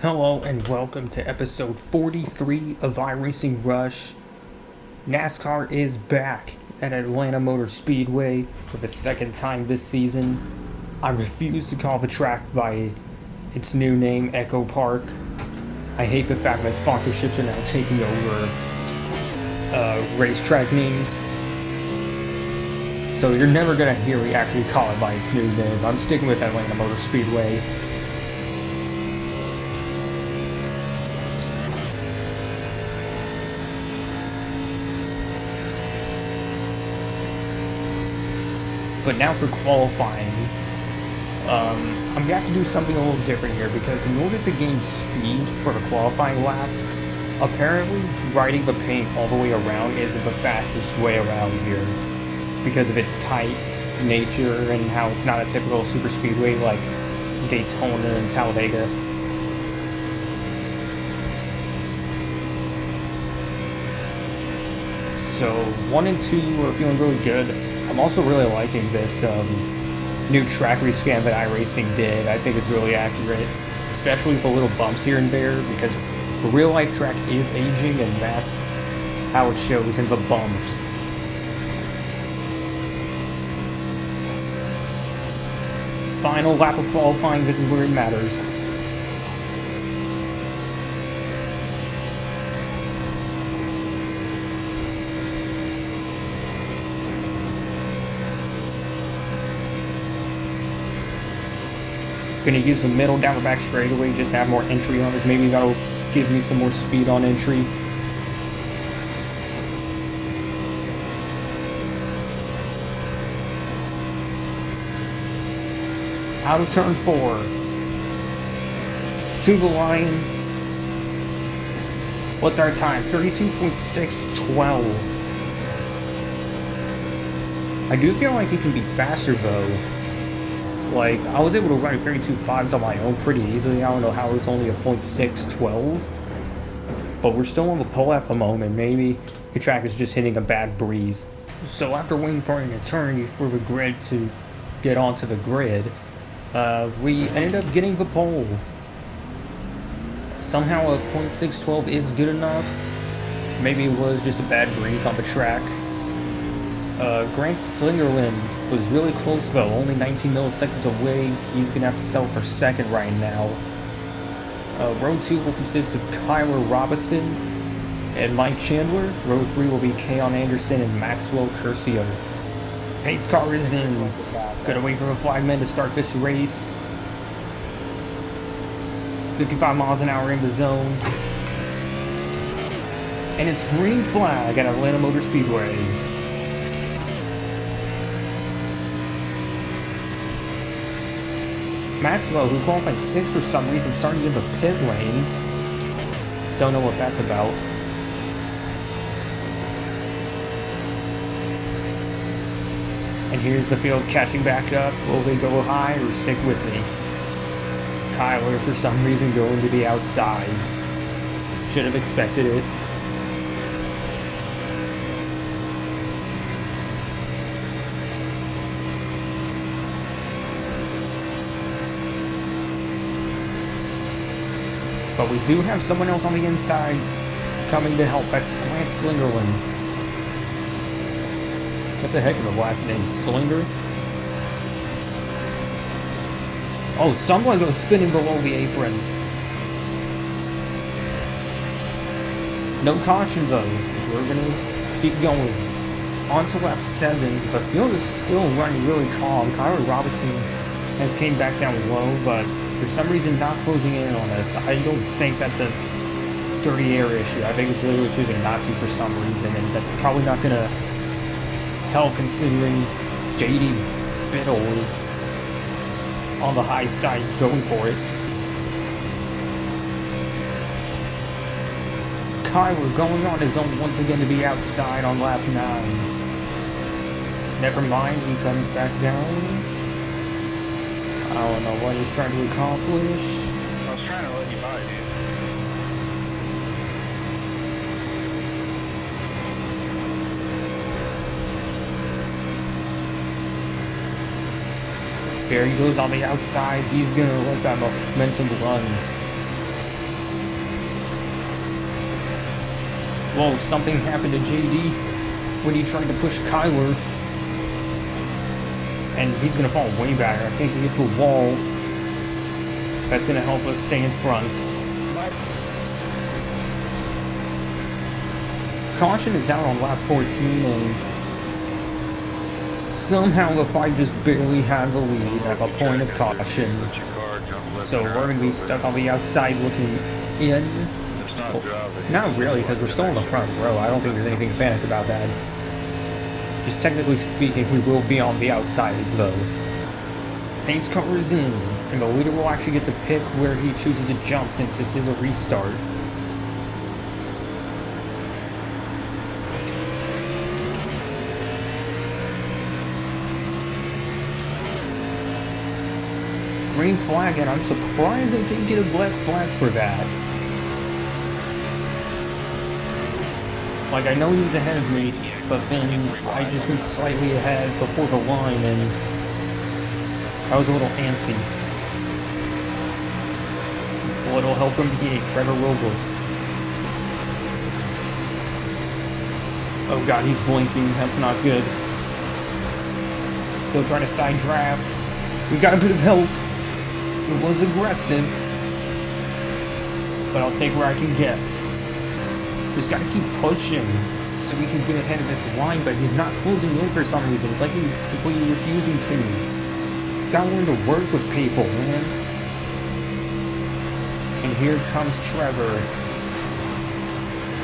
Hello and welcome to episode 43 of iRacing Rush. NASCAR is back at Atlanta Motor Speedway for the second time this season. I refuse to call the track by its new name, Echo Park. I hate the fact that sponsorships are now taking over racetrack names. So you're never going to hear me actually call it by its new name. I'm sticking with Atlanta Motor Speedway. But now for qualifying, I'm going to have to do something a little different here because in order to gain speed for the qualifying lap, apparently riding the paint all the way around isn't the fastest way around here because of its tight nature and how it's not a typical super speedway like Daytona and Talladega. So 1 and 2 are feeling really good. I'm also really liking this new track rescan that iRacing did. I think it's really accurate, especially with the little bumps here and there, because the real life track is aging and that's how it shows in the bumps. Final lap of qualifying, this is where it matters. Gonna use the middle down the back straightaway just to have more entry on it. Maybe that'll give me some more speed on entry. Out of turn 4. To the line. What's our time? 32.612. I do feel like it can be faster though. Like, I was able to run 32.5s on my own pretty easily. I don't know how it's only a .612. But we're still on the pole at the moment. Maybe the track is just hitting a bad breeze. So after waiting for an eternity for the grid to get onto the grid, we ended up getting the pole. Somehow a .612 is good enough. Maybe it was just a bad breeze on the track. Grant Slingerland was really close though, only 19 milliseconds away. He's going to have to settle for second right now. Row 2 will consist of Kyler Robinson and Mike Chandler. Row 3 will be Keon Anderson and Maxwell Curcio. Pace car is in. Gonna wait for the flagman to start this race. 55 miles an hour in the zone. And it's green flag at Atlanta Motor Speedway. Maxwell, who qualified 6th for some reason, starting in the pit lane. Don't know what that's about. And here's the field catching back up. Will they go high or stick with me? Kyler, for some reason, going to the outside. Should have expected it. But we do have someone else on the inside coming to help. That's Grant Slingerland. That's a heck of a last name, Slinger. Oh, someone goes spinning below the apron. No caution though. We're gonna keep going. On to lap 7. The field is still running really calm. Kyler Robinson has came back down low, but for some reason not closing in on us. I don't think that's a dirty air issue. I think it's literally choosing not to for some reason, and that's probably not gonna help considering JD Biddle is on the high side going for it. Kyler going on his own once again to be outside on lap 9. Never mind, he comes back down. I don't know what he's trying to accomplish. I was trying to let you by, dude. There he goes on the outside. He's going to let that momentum run. Whoa, something happened to JD when he tried to push Kyler. And he's going to fall way back. I think he hit the wall. That's going to help us stay in front. Caution is out on lap 14, and somehow the fight just barely had the lead at the point of caution. So we're going to be stuck on the outside looking in. Well, not really, because we're still in the front row. I don't think there's anything to panic about that. Just technically speaking, we will be on the outside, though. Pace car is in, and the leader will actually get to pick where he chooses to jump since this is a restart. Green flag, and I'm surprised they didn't get a black flag for that. Like, I know he was ahead of me, but then I just went slightly ahead before the line, and I was a little antsy. A little help from V8, Trevor Robles. Oh god, he's blinking, that's not good. Still trying to side draft. We got a bit of help. It was aggressive, but I'll take where I can get. Just gotta keep pushing so we can get ahead of this line, but he's not closing in for some reason. It's like he's completely refusing to. Gotta learn to work with people, man. And here comes Trevor.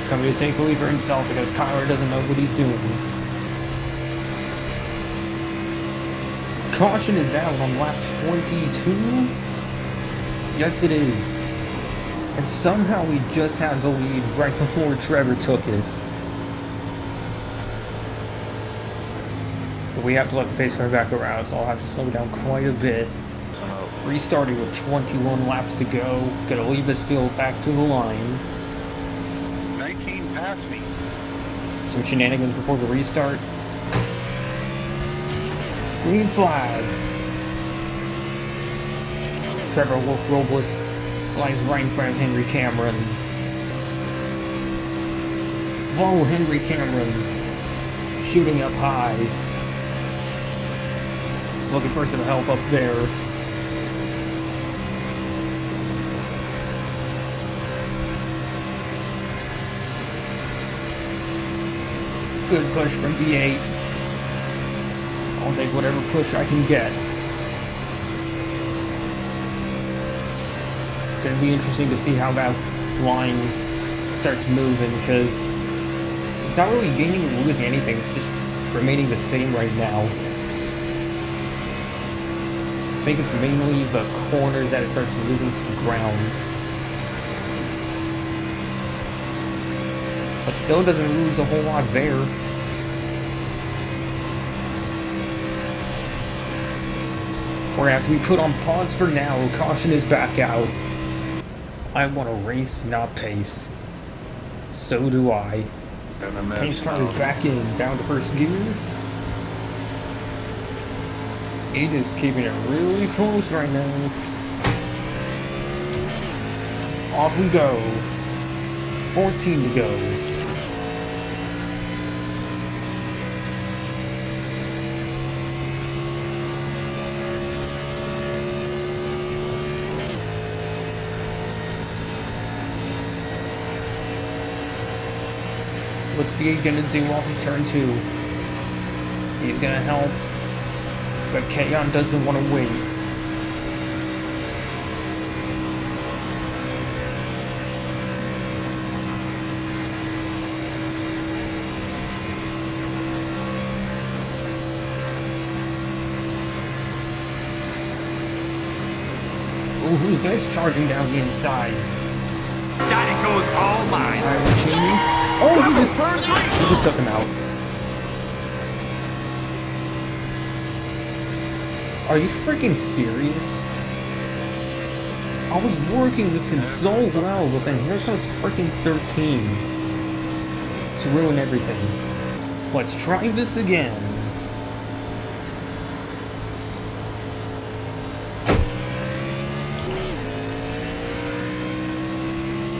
Coming to take the lead for himself because Kyler doesn't know what he's doing. Caution is out on lap 22? Yes, it is. And somehow we just had the lead right before Trevor took it. But we have to let the pace car back around, so I'll have to slow down quite a bit. Restarting with 21 laps to go. Gonna leave this field back to the line. 19 past me. Some shenanigans before the restart. Green flag. Trevor Robles slides right in front of Henry Cameron. Whoa, Henry Cameron shooting up high. Looking for some help up there. Good push from V8. I'll take whatever push I can get. Gonna be interesting to see how that line starts moving, because it's not really gaining or losing anything, it's just remaining the same right now. I think it's mainly the corners that it starts losing some ground. But still doesn't lose a whole lot there. We're gonna have to be put on pause for now. Caution is back out. I want to race, not pace. So do I. Pace car is back in, down to first gear. It is keeping it really close right now. Off we go. 14 to go. What's V8 gonna do off of turn 2? He's gonna help, but Kayon doesn't want to wait. Ooh, who's this charging down the inside? Dynaco's all mine. Tyler Cheney. Oh, he just took him out. Are you freaking serious? I was working with him so well, but then here comes freaking 13 to ruin everything. Let's try this again.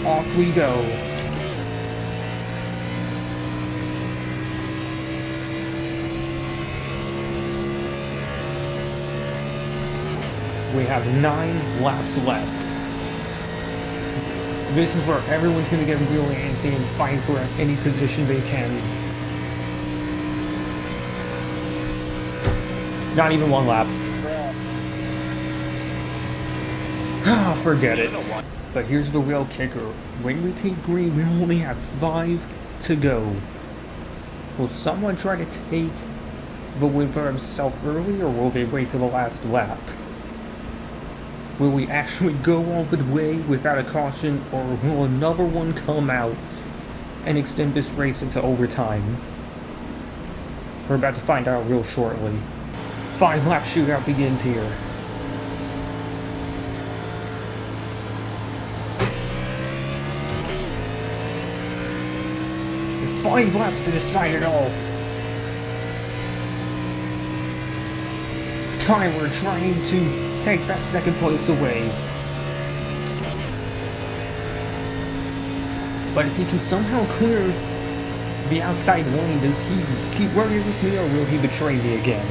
Off we go. We have 9 laps left. This is where everyone's going to get really antsy and fight for any position they can. Not even 1 lap. Ah, forget it. But here's the real kicker. When we take green, we only have 5 to go. Will someone try to take the win for himself early, or will they wait till the last lap? Will we actually go all the way without a caution, or will another one come out and extend this race into overtime? We're about to find out real shortly. 5-lap shootout begins here. And 5 laps to decide it all. Kyler trying to take that second place away. But if he can somehow clear the outside lane, does he keep working with me, or will he betray me again?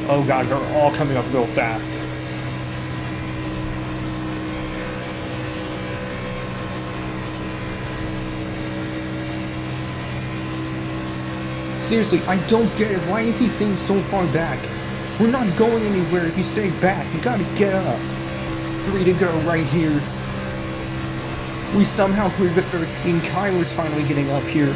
Oh god, they're all coming up real fast. Seriously, I don't get it. Why is he staying so far back? We're not going anywhere if you stay back. You gotta get up. 3 to go right here. We somehow cleared the 13. Kyler's finally getting up here.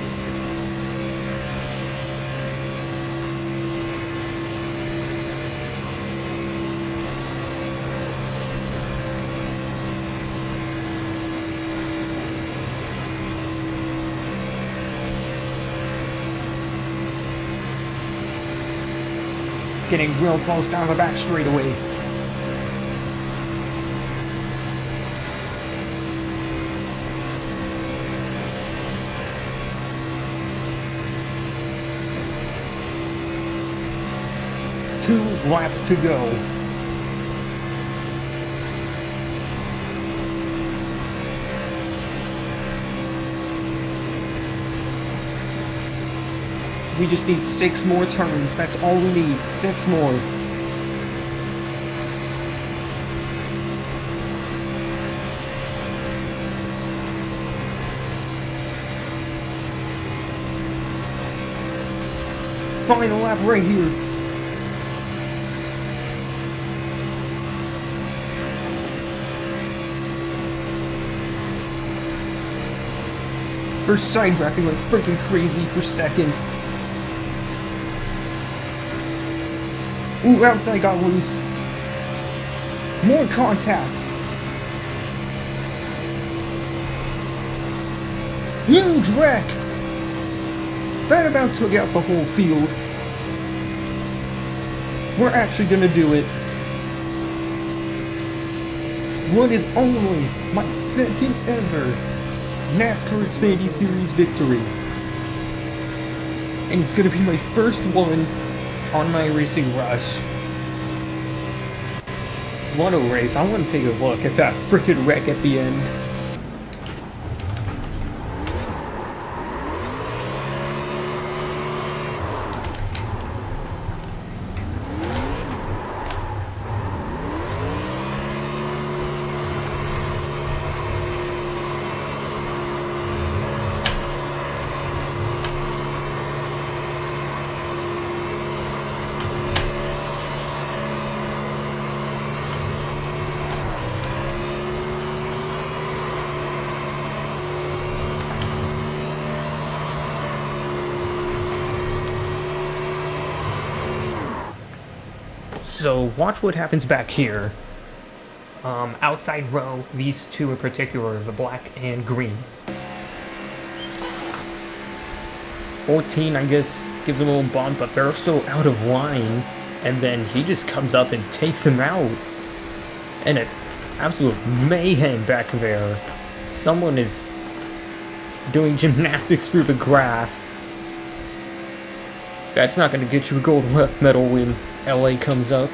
Getting real close down the back straightaway. Two laps to go. We just need 6 more turns. That's all we need. 6 more. Final lap right here. We're sidetracking like freaking crazy for seconds. Ooh, outside got loose. More contact. Huge wreck. That about took out the whole field. We're actually gonna do it. What is only my 2nd ever NASCAR Xfinity Series victory. And it's gonna be my first one on my iRacing rush. What a race. I want to take a look at that frickin' wreck at the end. So watch what happens back here. Outside row, these two in particular, the black and green. 14, I guess, gives him a little bump, but they're so out of line. And then he just comes up and takes him out. And it's absolute mayhem back there. Someone is doing gymnastics through the grass. That's not going to get you a gold medal when LA comes up.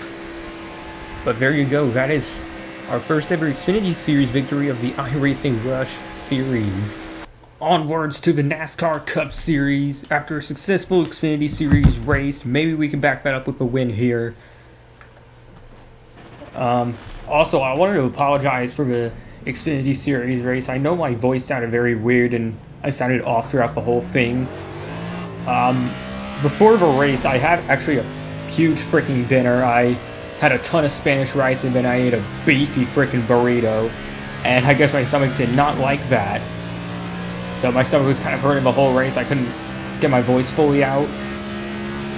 But there you go, that is our first ever Xfinity Series victory of the iRacing Rush Series. Onwards to the NASCAR Cup Series. After a successful Xfinity Series race, maybe we can back that up with a win here. Also, I wanted to apologize for the Xfinity Series race. I know my voice sounded very weird and I sounded off throughout the whole thing. Before the race, I had actually a huge freaking dinner. I had a ton of Spanish rice and then I ate a beefy freaking burrito. And I guess my stomach did not like that. So my stomach was kind of hurting the whole race. I couldn't get my voice fully out.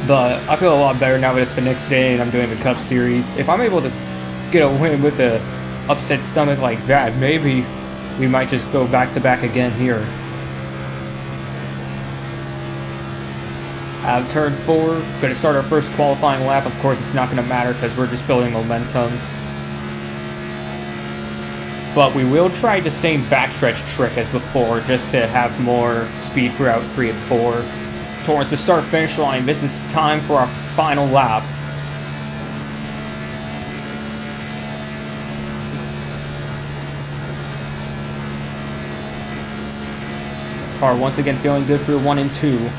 But I feel a lot better now that it's the next day and I'm doing the Cup Series. If I'm able to get a win with a upset stomach like that, maybe we might just go back to back again here. Turn 4, going to start our first qualifying lap. Of course, it's not going to matter because we're just building momentum. But we will try the same backstretch trick as before, just to have more speed throughout 3 and 4. Towards the start-finish line, this is time for our final lap. Car once again feeling good for 1 and 2.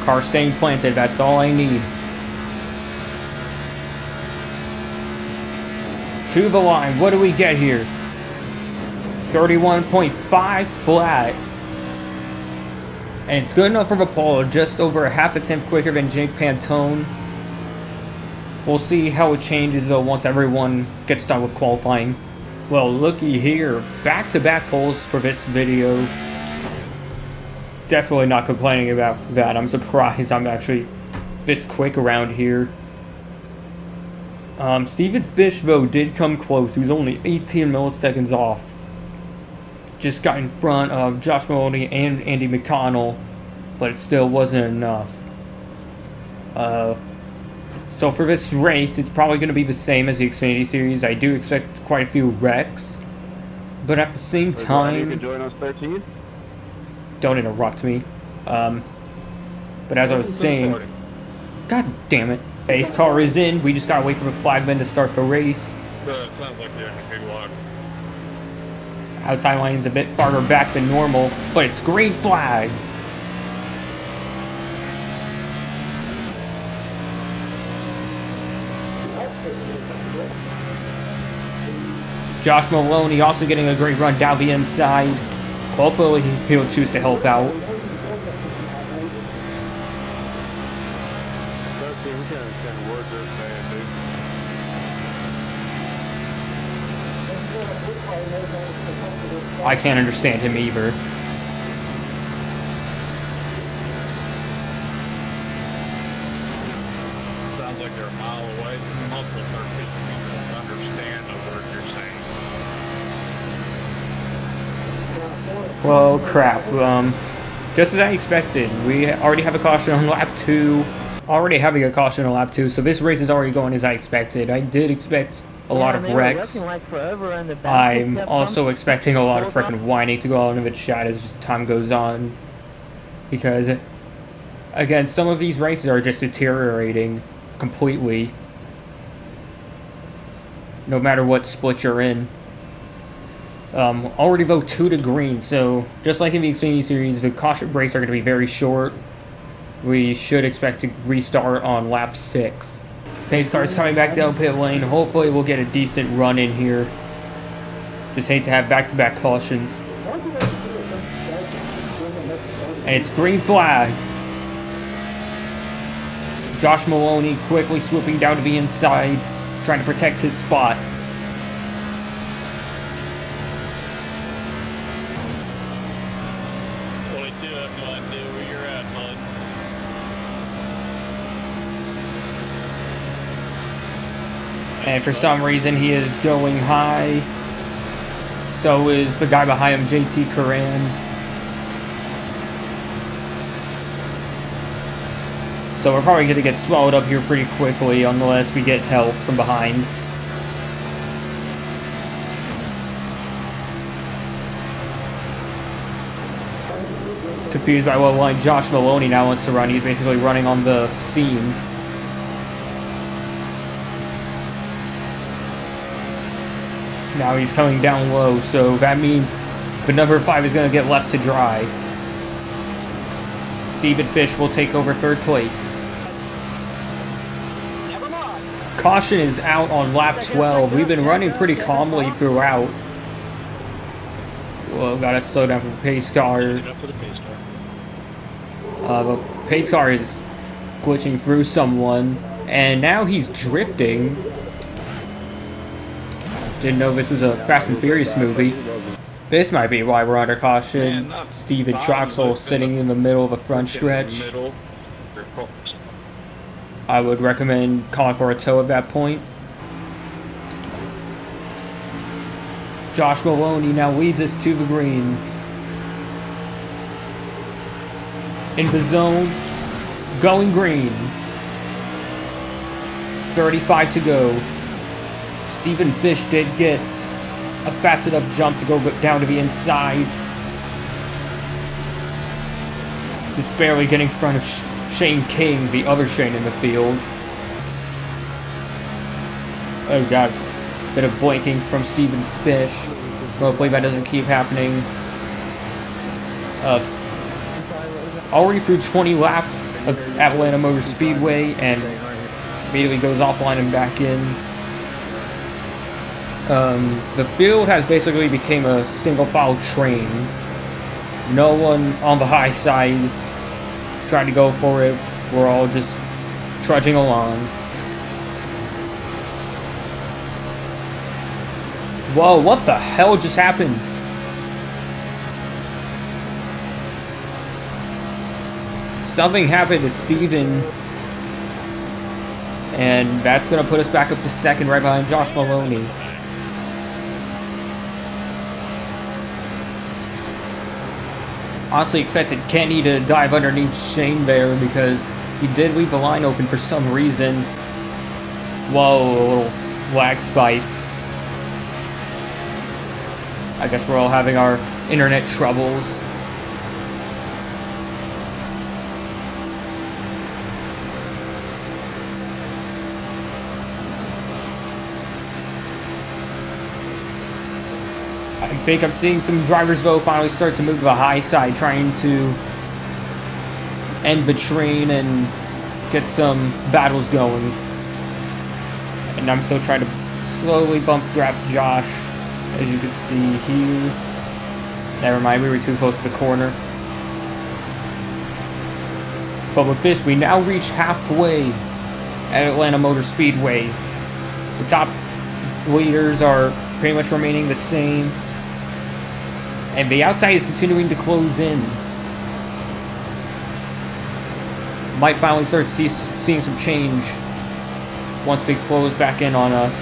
Car staying planted, that's all I need. To the line, what do we get here? 31.5 flat. And it's good enough for the pole, just over a half a tenth quicker than Jake Pantone. We'll see how it changes though once everyone gets done with qualifying. Well, looky here, back-to-back poles for this video. Definitely not complaining about that. I'm surprised I'm actually this quick around here. Stephen Fish, though, did come close. He was only 18 milliseconds off. Just got in front of Josh Maloney and Andy McConnell, but it still wasn't enough. So for this race, it's probably going to be the same as the Xfinity Series. I do expect quite a few wrecks, but at the same time... You can join us 13. Don't interrupt me. But as I was saying... God damn it. Base car is in. We just gotta wait for the flagman to start the race. It sounds like they're in a big walk. Outside line's a bit farther back than normal, but it's green flag. Josh Maloney also getting a great run down the inside. Hopefully he'll choose to help out. I can't understand him either. Sounds like they're a mile away. Multiple third people don't understand the word you're saying. Well, crap. Just as I expected, we already have a caution on lap 2. Already having a caution on lap 2, so this race is already going as I expected. I did expect a lot of wrecks. I'm also expecting a lot of freaking whining to go on in the chat as time goes on. Because, again, some of these races are just deteriorating completely. No matter what split you're in. Already though 2 to green, so just like in the Xfinity Series, the caution breaks are going to be very short. We should expect to restart on lap 6. Pace car's coming back down pit lane. Hopefully we'll get a decent run in here. Just hate to have back-to-back cautions. And it's green flag. Josh Maloney quickly swooping down to the inside, trying to protect his spot. And for some reason he is going high. So is the guy behind him, JT Curran. So we're probably going to get swallowed up here pretty quickly unless we get help from behind. confused by what line Josh Maloney now wants to run. He's basically running on the seam. Now he's coming down low, so that means the number 5 is going to get left to dry. Stephen Fish will take over 3rd place. Caution is out on lap 12. We've been running pretty calmly throughout. Well, gotta slow down for the pace car. The pace car is glitching through someone, and now he's drifting. Didn't know this was a Fast and Furious movie. This might be why we're under caution. Steven Troxel sitting in the middle of a front stretch. I would recommend calling for a tow at that point. Josh Maloney now leads us to the green. In the zone, going green. 35 to go. Stephen Fish did get a fast enough jump to go down to the inside. Just barely getting in front of Shane King, the other Shane in the field. Oh god, bit of blinking from Stephen Fish. Hopefully that doesn't keep happening. Already through 20 laps of Atlanta Motor Speedway and immediately goes offline and back in. The field has basically become a single file train. No one on the high side trying to go for it. We're all just trudging along. Whoa, what the hell just happened? Something happened to Steven. And that's going to put us back up to 2nd right behind Josh Maloney. Honestly expected Kenny to dive underneath Shane there because he did leave the line open for some reason. Whoa, a little lag spike. I guess we're all having our internet troubles. I think I'm seeing some drivers, though, finally start to move to the high side, trying to end the train and get some battles going. And I'm still trying to slowly bump draft Josh, as you can see here. Never mind, we were too close to the corner. But with this, we now reach halfway at Atlanta Motor Speedway. The top leaders are pretty much remaining the same. And the outside is continuing to close in. Might finally start seeing some change once they close back in on us.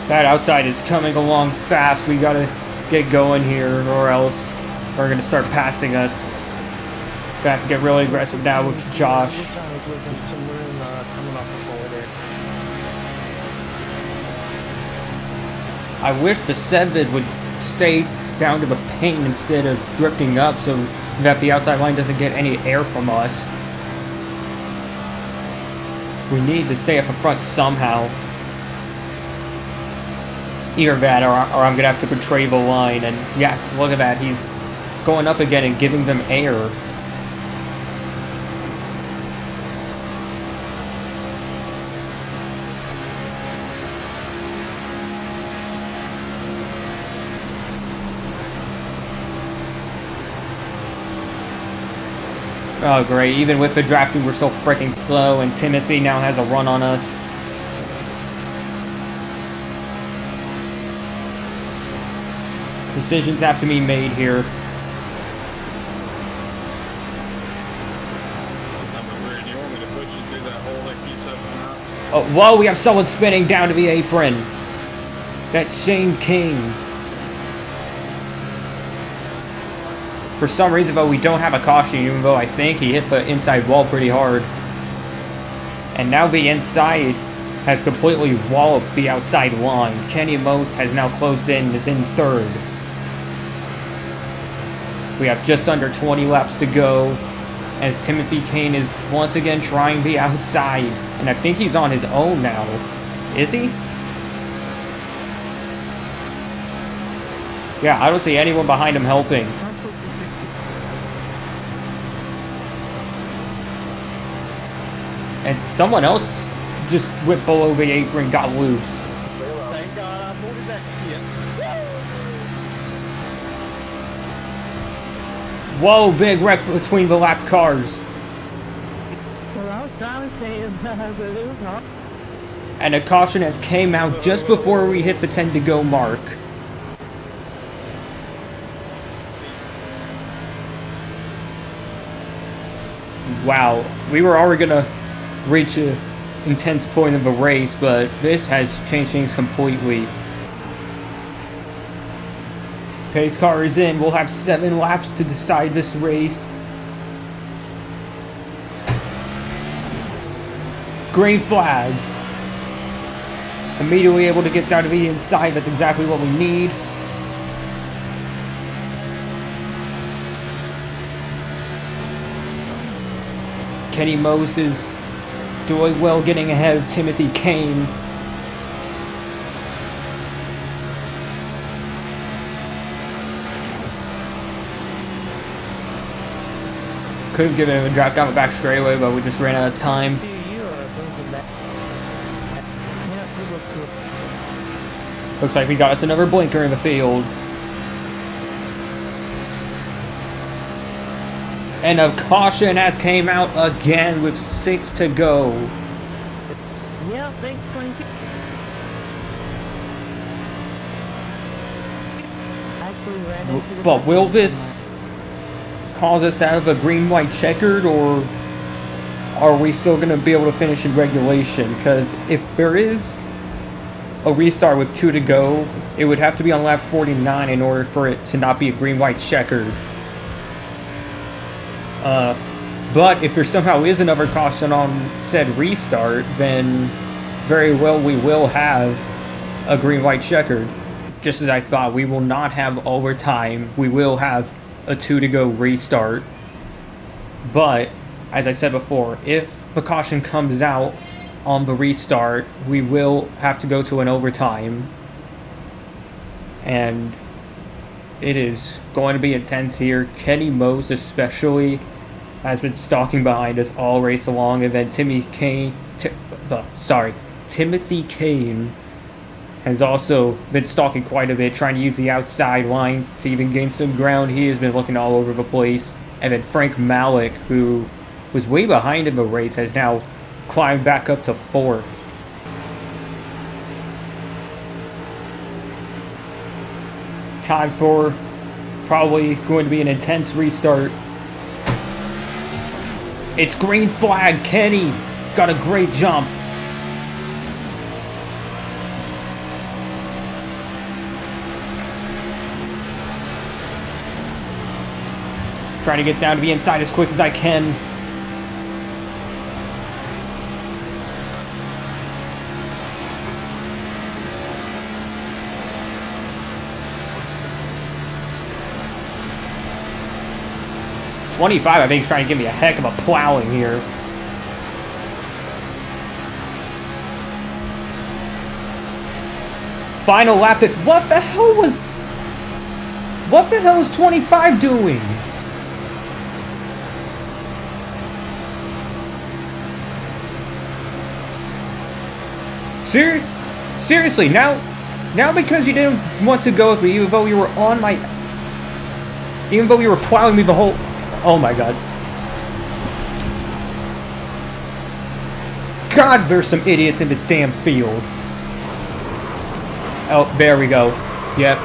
That outside is coming along fast. We gotta get going here, or else they're gonna start passing us. Gonna have to get really aggressive now with Josh. I wish the Seven would stay down to the paint instead of drifting up so that the outside line doesn't get any air from us. We need to stay up in front somehow. Either that or I'm going to have to betray the line. And yeah, look at that. He's going up again and giving them air. Oh great, even with the drafting we're so freaking slow, and Timothy now has a run on us. Decisions have to be made here. Oh, whoa, we have someone spinning down to the apron. That's Shane King. For some reason, though, we don't have a caution, even though I think he hit the inside wall pretty hard. And now the inside has completely walloped the outside line. Kenny Most has now closed in and is in third. We have just under 20 laps to go as Timothy Kane is once again trying the outside. And I think he's on his own now. Is he? Yeah, I don't see anyone behind him helping. And someone else just whipped below the apron, got loose. Thank God I avoided that shit. Whoa, big wreck between the lap cars. Well, I was trying to say but it was hard. And a caution has came out just before we hit the 10 to go mark. Wow, we were already gonna reach an intense point of the race, but this has changed things completely. Pace car is in. We'll have 7 laps to decide this race. Green flag. Immediately able to get down to the inside. That's exactly what we need. Kenny Most is doing well, getting ahead of Timothy Kane. Could have given him a drop down the back straightaway, but we just ran out of time. Looks like we got us another blinker in the field. And a caution has came out again with 6 to go. Yeah, thanks, Frankie. Actually ran into the But will this cause us to have a green-white checkered, or are we still going to be able to finish in regulation? Because if there is a restart with 2 to go, it would have to be on lap 49 in order for it to not be a green-white checkered. But if there somehow is another caution on said restart, then very well we will have a green-white checkered. Just as I thought, we will not have overtime. We will have a 2 to go restart. But, as I said before, if the caution comes out on the restart, we will have to go to an overtime. And it is going to be intense here. Kenny Most especially has been stalking behind us all race along, and then Timothy Kane has also been stalking quite a bit, trying to use the outside line to even gain some ground. He has been looking all over the place. And then Frank Malik, who was way behind in the race, has now climbed back up to 4th. Time for probably going to be an intense restart. It's green flag. Kenny got a great jump. Trying to get down to the inside as quick as I can. .25, I think he's trying to give me a heck of a plowing here. Final lap at... What the hell is 25 doing? Seriously, now because you didn't want to go with me, even though you were plowing me the whole... Oh my god. God, there's some idiots in this damn field. Oh, there we go. Yep.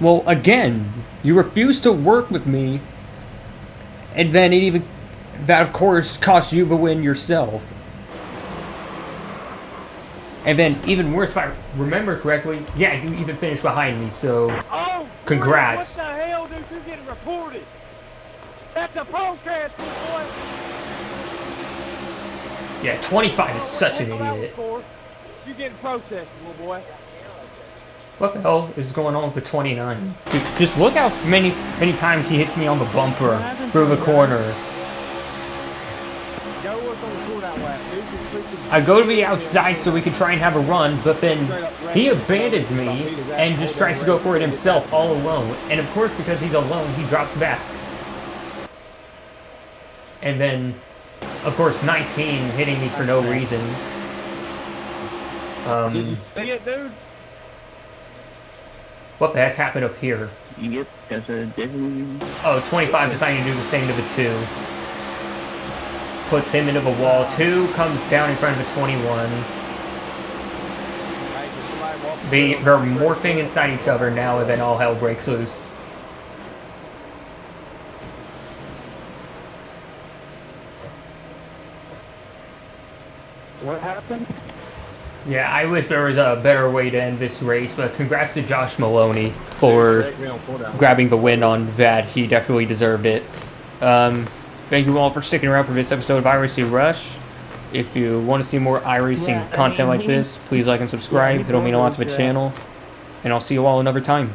Well, again, you refused to work with me, and then that, of course, cost you the win yourself. And then, even worse, if I remember correctly, yeah, you even finished behind me, so Oh, congrats. what the hell, dude? You're getting reported. That's a protest, boy. Yeah, 25 is such an idiot. You're getting protested, little boy. What the hell is going on with 29? Dude, just look how many times he hits me on the bumper through the corner. Go work on the cooldown lap, dude. I go to the outside so we can try and have a run, but then he abandons me and just tries to go for it himself all alone. And of course, because he's alone, he drops back. And then, of course, 19 hitting me for no reason. Did you see it, dude? What the heck happened up here? Yep, that's a different. Oh, 25 deciding to do the same to the 2. Puts him into the wall. 2 comes down in front of the 21. They're morphing inside each other now, and then all hell breaks loose. What happened? Yeah, I wish there was a better way to end this race, but congrats to Josh Maloney for grabbing the win on that. He definitely deserved it. Thank you all for sticking around for this episode of iRacing Rush. If you want to see more iRacing content like this, please like and subscribe. It'll mean a lot to the channel. And I'll see you all another time.